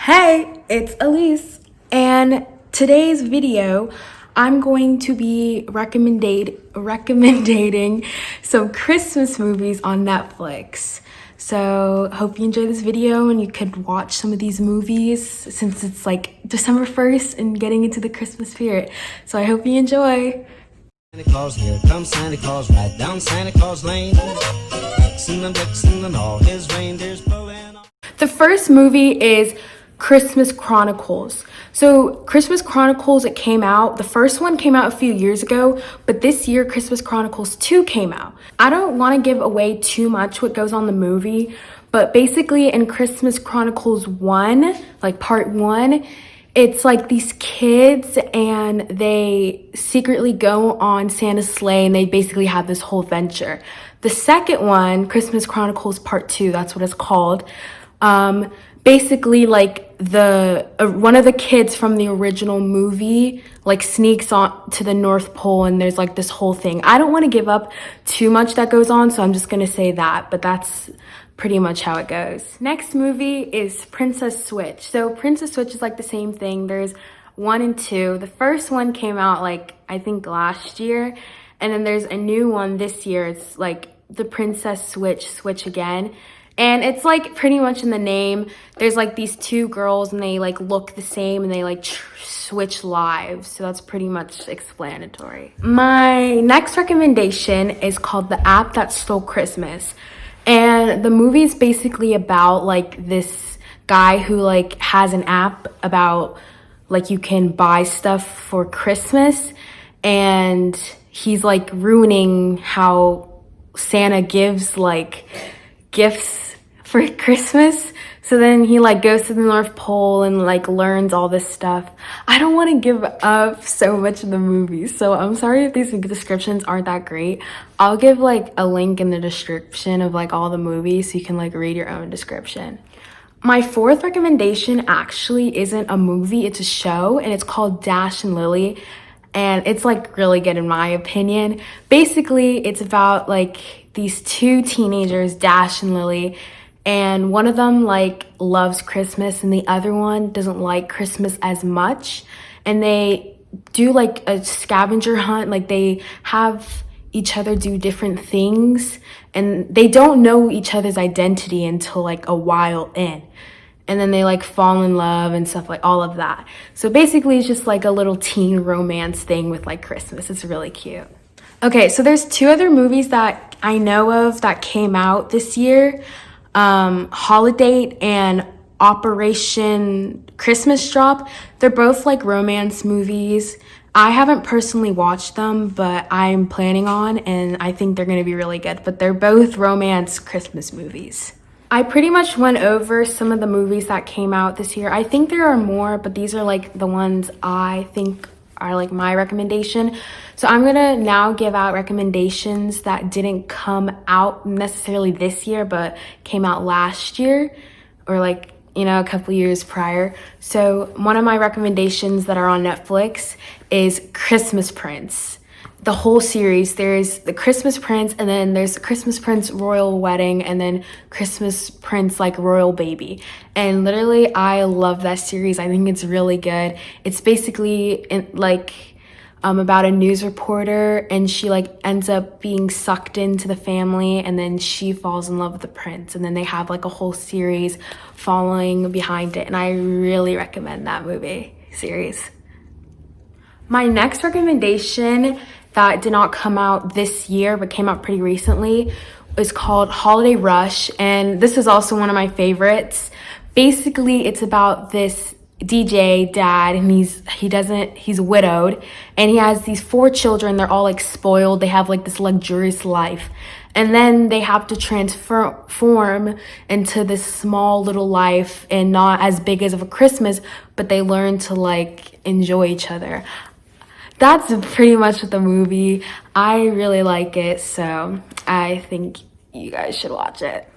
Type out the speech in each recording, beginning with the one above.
Hey, it's Elise, and today's video, I'm going to be recommending some Christmas movies on Netflix. So, hope you enjoy this video and you could watch some of these movies since it's like December 1st and getting into the Christmas spirit. So, I hope you enjoy. Santa Claus, here comes Santa Claus, right down Santa Claus Lane. Vixen and all his reindeers pulling on. The first movie is Christmas Chronicles. So Christmas Chronicles, the first one came out a few years ago, but this year Christmas Chronicles 2 came out. I don't want to give away too much what goes on the movie, but basically in Christmas Chronicles 1, like part 1, it's like these kids and they secretly go on Santa's sleigh and they basically have this whole adventure. The second one, Christmas Chronicles Part 2, that's what it's called. Basically like one of the kids from the original movie like sneaks on to the North Pole and there's like this whole thing. I don't want to give up too much that goes on, so I'm just gonna say that, but that's pretty much how it goes. Next movie is Princess Switch. So Princess Switch is like the same thing. There's 1 and 2. The first one came out like I think last year, and then there's a new one this year. It's like the Princess Switch again. And it's like pretty much in the name. There's like these two girls and they like look the same and they like switch lives. So that's pretty much explanatory. My next recommendation is called The App That Stole Christmas. And the movie is basically about like this guy who like has an app about like you can buy stuff for Christmas, and he's like ruining how Santa gives like gifts for Christmas. So then he like goes to the North Pole and like learns all this stuff. I don't want to give up so much of the movie, so I'm sorry if these descriptions aren't that great. I'll give like a link in the description of like all the movies so you can like read your own description. My fourth recommendation actually isn't a movie, it's a show, and it's called Dash and Lily. And it's like really good in my opinion. Basically, it's about like these two teenagers, Dash and Lily, and one of them like loves Christmas and the other one doesn't like Christmas as much. And they do like a scavenger hunt, like they have each other do different things, and they don't know each other's identity until like a while in. And then they like fall in love and stuff, like all of that. So basically it's just like a little teen romance thing with like Christmas. It's really cute. Okay, so there's 2 other movies that I know of that came out this year. Holiday and Operation Christmas Drop. They're both like romance movies. I haven't personally watched them, but I'm planning on, and I think they're gonna be really good. But they're both romance Christmas movies. I pretty much went over some of the movies that came out this year. I think there are more, but these are like the ones I think are like my recommendation. So I'm gonna now give out recommendations that didn't come out necessarily this year, but came out last year or like, you know, a couple years prior. So one of my recommendations that are on Netflix is Christmas Prince. The whole series, there's the Christmas Prince, and then there's Christmas Prince Royal Wedding, and then Christmas Prince like Royal Baby. And literally I love that series. I think it's really good. It's basically about a news reporter, and she like ends up being sucked into the family, and then she falls in love with the prince, and then they have like a whole series following behind it. And I really recommend that movie series. My next recommendation that did not come out this year but came out pretty recently is called Holiday Rush, and this is also one of my favorites. Basically it's about this DJ dad, and he's widowed, and he has these 4 children. They're all like spoiled. They have like this luxurious life, and then they have to transform into this small little life, and not as big as of a Christmas, but they learn to like enjoy each other. That's pretty much the movie. I really like it, so I think you guys should watch it.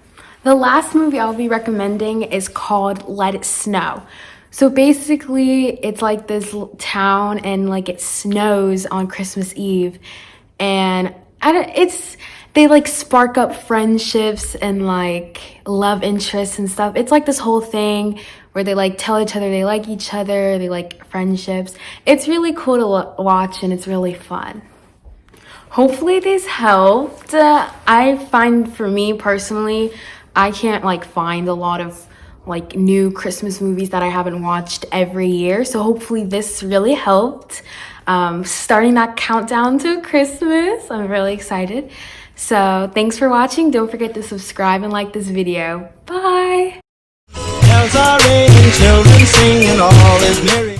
The last movie I'll be recommending is called Let It Snow. So basically it's like this town, and like it snows on Christmas Eve, and they like spark up friendships and like love interests and stuff. It's like this whole thing where they like tell each other they like each other, they like friendships. It's really cool to watch and it's really fun. Hopefully this helped. I find, for me personally, I can't like find a lot of like new Christmas movies that I haven't watched every year. So hopefully this really helped. Starting that countdown to Christmas. I'm really excited. So thanks for watching. Don't forget to subscribe and like this video. Bye. Bells are ringing, children sing, and all is merry.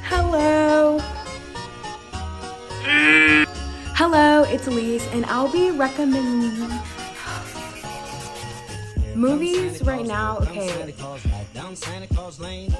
Hello. Hello, it's Elise, and I'll be recommending movies right now. Okay. Santa Claus, right down Santa Claus Lane.